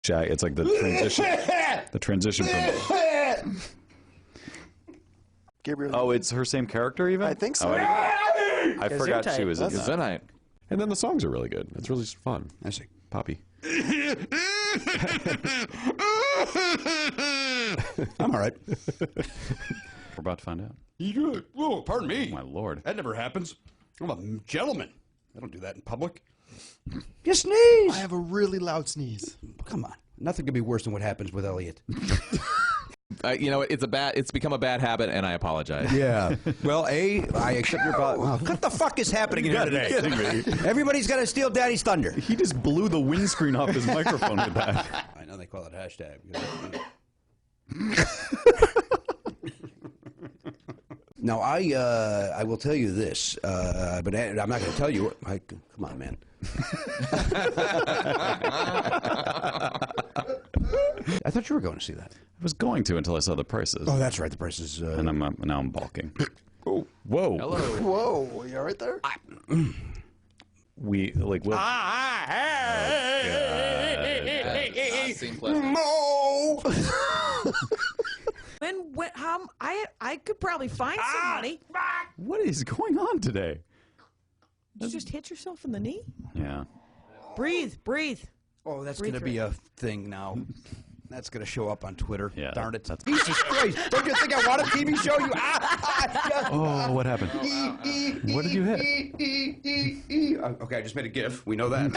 Jack. It's like the transition. The transition from. Gabriel. Oh, it's her same character even? I think so. Oh, I forgot she was in that. Gesundheit. And then the songs are really good. It's really fun. I see. Poppy. I'm all right. We're about to find out. Whoa, pardon me. Oh, my lord. That never happens. I'm a gentleman. I don't do that in public. You sneeze. I have a really loud sneeze. Come on. Nothing could be worse than what happens with Elliot. You know, it's become a bad habit, and I apologize. Yeah. Well, I accept your apology. What the fuck is happening here today? Kidding me. Everybody's got to steal Daddy's thunder. He just blew the windscreen off his microphone with that. I know they call it hashtag. Now, I will tell you this, but I'm not going to tell you. Come on, man. I thought you were going to see that. I was going to until I saw the prices. Oh, that's right. The prices. And now I'm balking. Oh, whoa. Hello. Whoa, you all right there? We like what? Seemed pleasant. Mo. When I could probably find some money. What is going on today? Did you just hit yourself in the knee? Yeah. Breathe. Oh, that's Breathe going to be a thing now. That's going to show up on Twitter. Yeah, Darn it. that's- Jesus Christ. Don't you think I want a TV show? You. Oh, what happened? What did you hit? Okay, I just made a GIF. We know that.